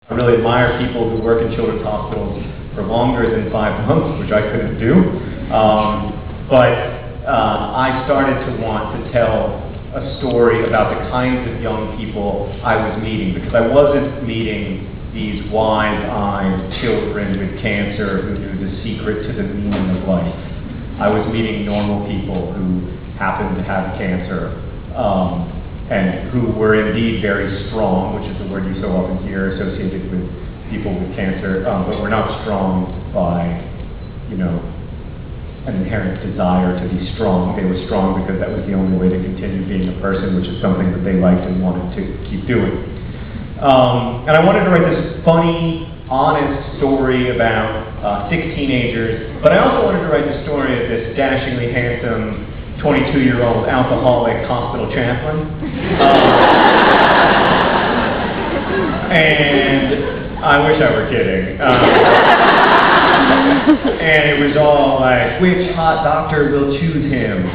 I really admire people who work in children's hospitals for longer than 5 months, which I couldn't do. But I started to want to tell a story about the kinds of young people I was meeting, because I wasn't meeting these wise-eyed children with cancer who knew the secret to the meaning of life. I was meeting normal people who happened to have cancer, and who were indeed very strong, which is the word you so often hear associated with people with cancer, but were not strong by, an inherent desire to be strong. They were strong because that was the only way to continue being a person, which is something that they liked and wanted to keep doing. And I wanted to write this funny, honest story about 6 teenagers, but I also wanted to write the story of this dashingly handsome 22-year-old alcoholic hospital chaplain. And I wish I were kidding. And it was all like, which hot doctor will choose him?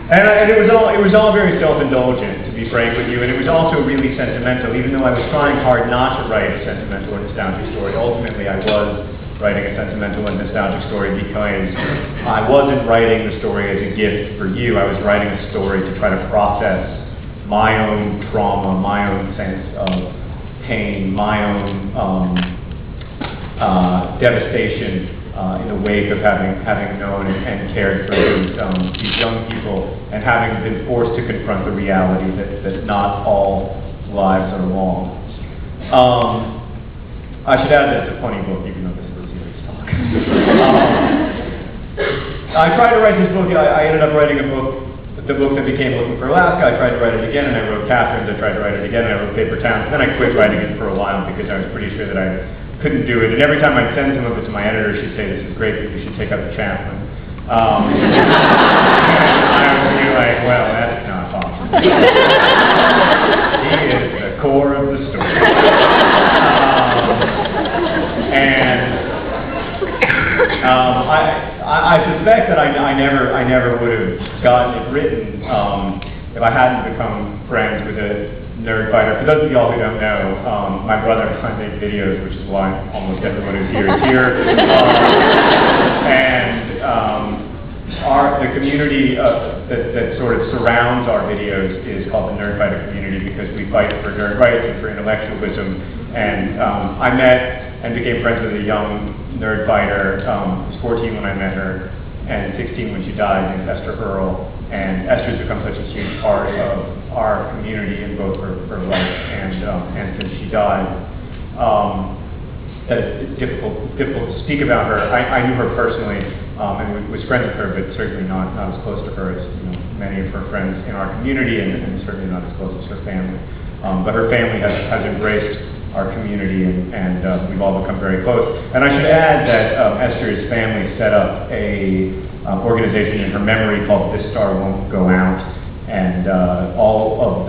And it was all very self-indulgent, to be frank with you, and it was also really sentimental, even though I was trying hard not to write a sentimental or nostalgic story. Ultimately, I was writing a sentimental and nostalgic story because I wasn't writing the story as a gift for you. I was writing a story to try to process my own trauma, my own sense of pain, my own devastation in the wake of having known and cared for these young people, and having been forced to confront the reality that not all lives are long. I should add that it's a funny book, even though this is a serious talk. I tried to write this book. I ended up writing the book that became Looking for Alaska. I tried to write it again, and I wrote Catherine's. I tried to write it again, and I wrote Paper Towns. Then I quit writing it for a while because I was pretty sure that I couldn't do it. And every time I'd send some of it to my editor, she'd say, "This is great, but you should take out the chaplain." I would be like, "Well, that's not possible." He is the core of the story. I suspect that I never would have gotten it written if I hadn't become friends with a nerd fighter. For those of y'all who don't know, my brother and I make videos, which is why almost everyone who's here is here. The community that sort of surrounds our videos is called the Nerd Fighter community, because we fight for nerd rights and for intellectualism. And I met and became friends with a young nerd fighter. She was 14 when I met her, and 16 when she died, named Esther Earl. And Esther's become such a huge part of our community in both her life and since she died, that it's difficult to speak about her. I knew her personally, and was friends with her, but certainly not as close to her as many of her friends in our community, and certainly not as close as her family. But her family has embraced our community, and we've all become very close. And I should add that Esther's family set up a organization in her memory called This Star Won't Go Out, and all of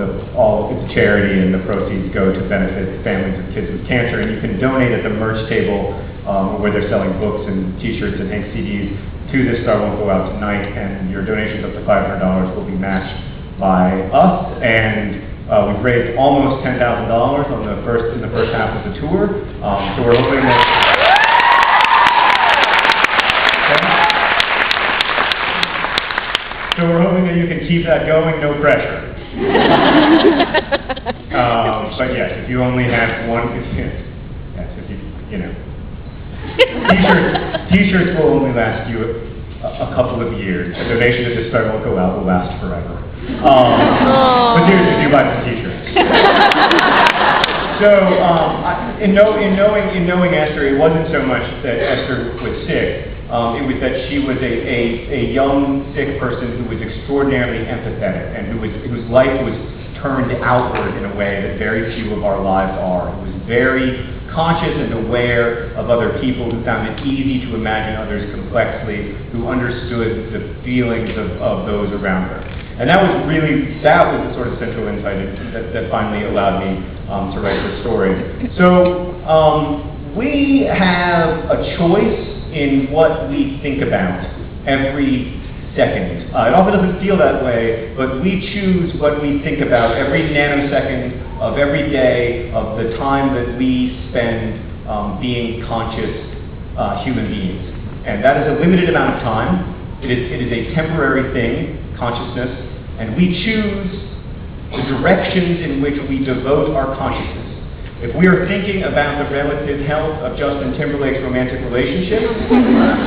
its charity and the proceeds go to benefit families of kids with cancer. And you can donate at the merch table where they're selling books and T-shirts and Hank CDs to This Star Won't Go Out tonight, and your donations up to $500 will be matched by us. And we've raised almost $10,000 in the first half of the tour. So we're hoping that. So we're hoping that you can keep that going, no pressure. But yes, if you only have one, T-shirts will only last you a couple of years. A donation to This Star Won't Go Out will last forever. But seriously, do buy some T-shirts. So, in knowing Esther, it wasn't so much that Esther was sick. It was that she was a young, sick person who was extraordinarily empathetic, and whose life was turned outward in a way that very few of our lives are. Who was very conscious and aware of other people, who found it easy to imagine others complexly, who understood the feelings of those around her. And that was the sort of central insight that finally allowed me to write the story. So we have a choice in what we think about every second. It often doesn't feel that way, but we choose what we think about every nanosecond of every day of the time that we spend being conscious human beings. And that is a limited amount of time. It is a temporary thing, consciousness, and we choose the directions in which we devote our consciousness. If we are thinking about the relative health of Justin Timberlake's romantic relationship,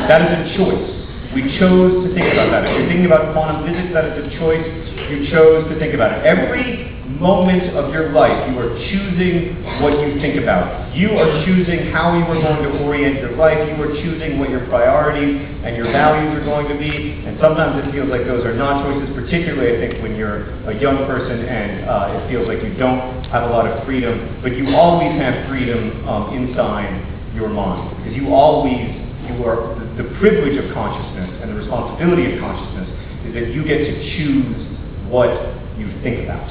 that is a choice. We chose to think about that. If you're thinking about quantum physics, that is a choice. You chose to think about it. Every moment of your life, you are choosing what you think about. You are choosing how you are going to orient your life. You are choosing what your priorities and your values are going to be. And sometimes it feels like those are not choices, particularly, I think, when you're a young person and it feels like you don't have a lot of freedom. But you always have freedom inside your mind. Because you are the privilege of consciousness and the responsibility of consciousness is that you get to choose what you think about.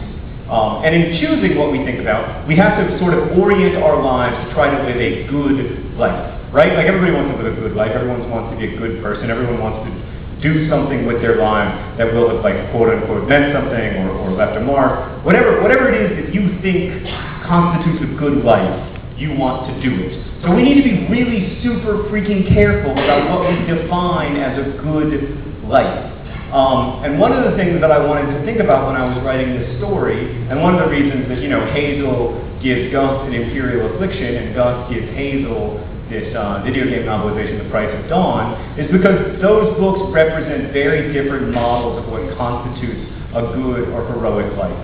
And in choosing what we think about, we have to sort of orient our lives to try to live a good life, right? Like everybody wants to live a good life. Everyone wants to be a good person. Everyone wants to do something with their lives that will have, like, quote unquote, meant something or left a mark. Whatever it is that you think constitutes a good life, you want to do it. So we need to be really super freaking careful about what we define as a good life. And one of the things that I wanted to think about when I was writing this story, and one of the reasons that, Hazel gives Gus an Imperial Affliction and Gus gives Hazel this video game novelization, The Price of Dawn, is because those books represent very different models of what constitutes a good or heroic life.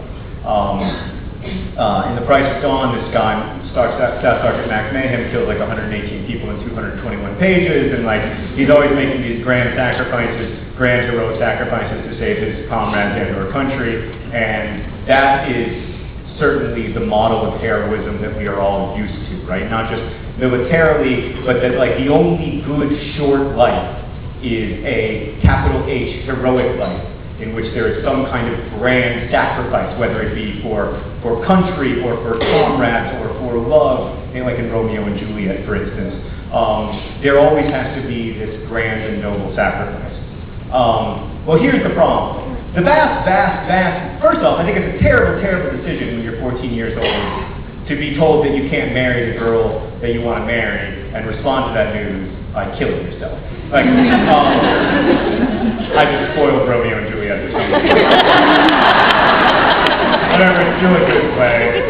In The Price of Dawn, this guy, Staff Sergeant Max Mayhem, kills like 118 people in 221 pages, and he's always making these grand heroic sacrifices to save his comrades and our country, and that is certainly the model of heroism that we are all used to, right? Not just militarily, but that the only good short life is a capital H heroic life, in which there is some kind of grand sacrifice, whether it be for country or for comrades or for love, like in Romeo and Juliet, for instance. There always has to be this grand and noble sacrifice. Well, here's the problem. The first off, I think it's a terrible, terrible decision when you're 14 years old to be told that you can't marry the girl that you want to marry and respond to that news by killing yourself. I just spoiled Romeo and Juliet for some reason. Whatever, it's still a good play.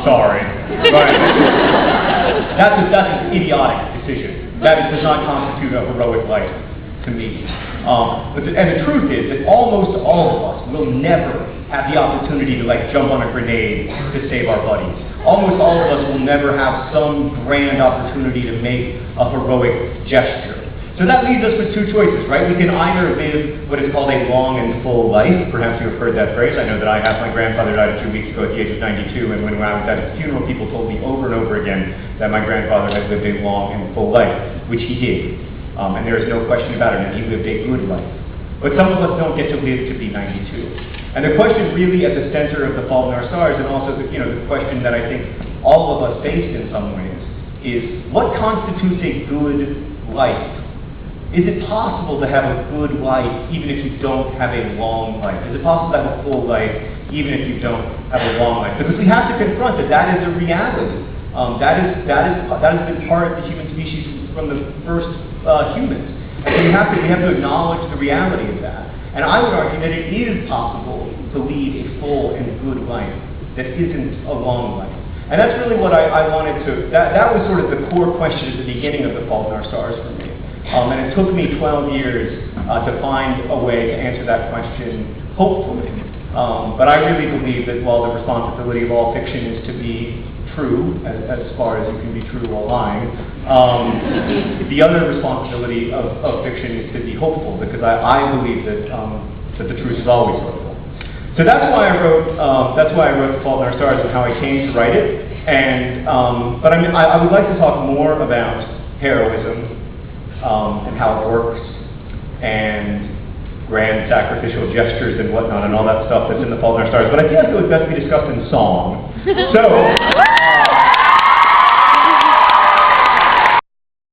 Sorry. But that's an idiotic decision. That does not constitute a heroic life to me. And the truth is that almost all of us will never have the opportunity to jump on a grenade to save our buddies. Almost all of us will never have some grand opportunity to make a heroic gesture. So that leaves us with two choices, right? We can either live what is called a long and full life. Perhaps you have heard that phrase. I know that I have. My grandfather died 2 weeks ago at the age of 92, and when I was at his funeral, people told me over and over again that my grandfather had lived a long and full life, which he did. And there is no question about it, and he lived a good life. But some of us don't get to live to be 92. And the question really at the center of The Fault in Our Stars, and also the question that I think all of us faced in some ways, is what constitutes a good life? Is it possible to have a good life even if you don't have a long life? Is it possible to have a full life even if you don't have a long life? Because we have to confront that is a reality. That has been part of the human species from the first humans. And so we have to acknowledge the reality of that. And I would argue that it is possible to lead a full and good life that isn't a long life. And that's really what I wanted to, that was sort of the core question at the beginning of The Fault in Our Stars for me. And it took me 12 years to find a way to answer that question, hopefully. But I really believe that while the responsibility of all fiction is to be true, as far as you can be true while lying, the other responsibility of fiction is to be hopeful, because I believe that the truth is always hopeful. So that's why I wrote The Fault in Our Stars and how I came to write it. And but I would like to talk more about heroism and how it works, and grand sacrificial gestures and whatnot, and all that stuff that's in The Fault in Our Stars. But I feel like it would best be discussed in song. So